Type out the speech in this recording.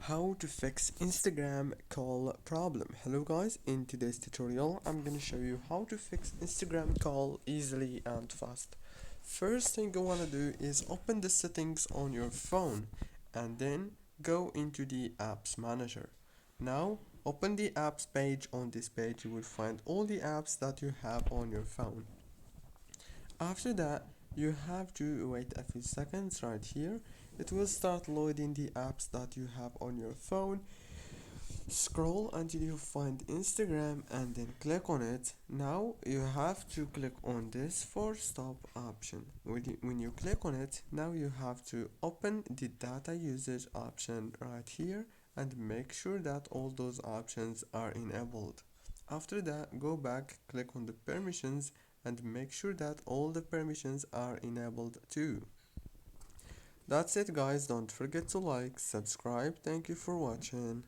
How to fix Instagram call problem. Hello guys, in today's tutorial I'm gonna show you how to fix Instagram call easily and fast. First thing you wanna do is open the settings on your phone and then go into the apps manager. Now open the apps page. On this page you will find all the apps that you have on your phone. After that, you have to wait a few seconds right here. It will start loading the apps that you have on your phone. Scroll until you find Instagram and then click on it. Now you have to click on this force stop option. When you click on it, now you have to open the data usage option right here and make sure that all those options are enabled. After that, go back, click on the permissions and make sure that all the permissions are enabled too. That's it guys, don't forget to like, subscribe, thank you for watching.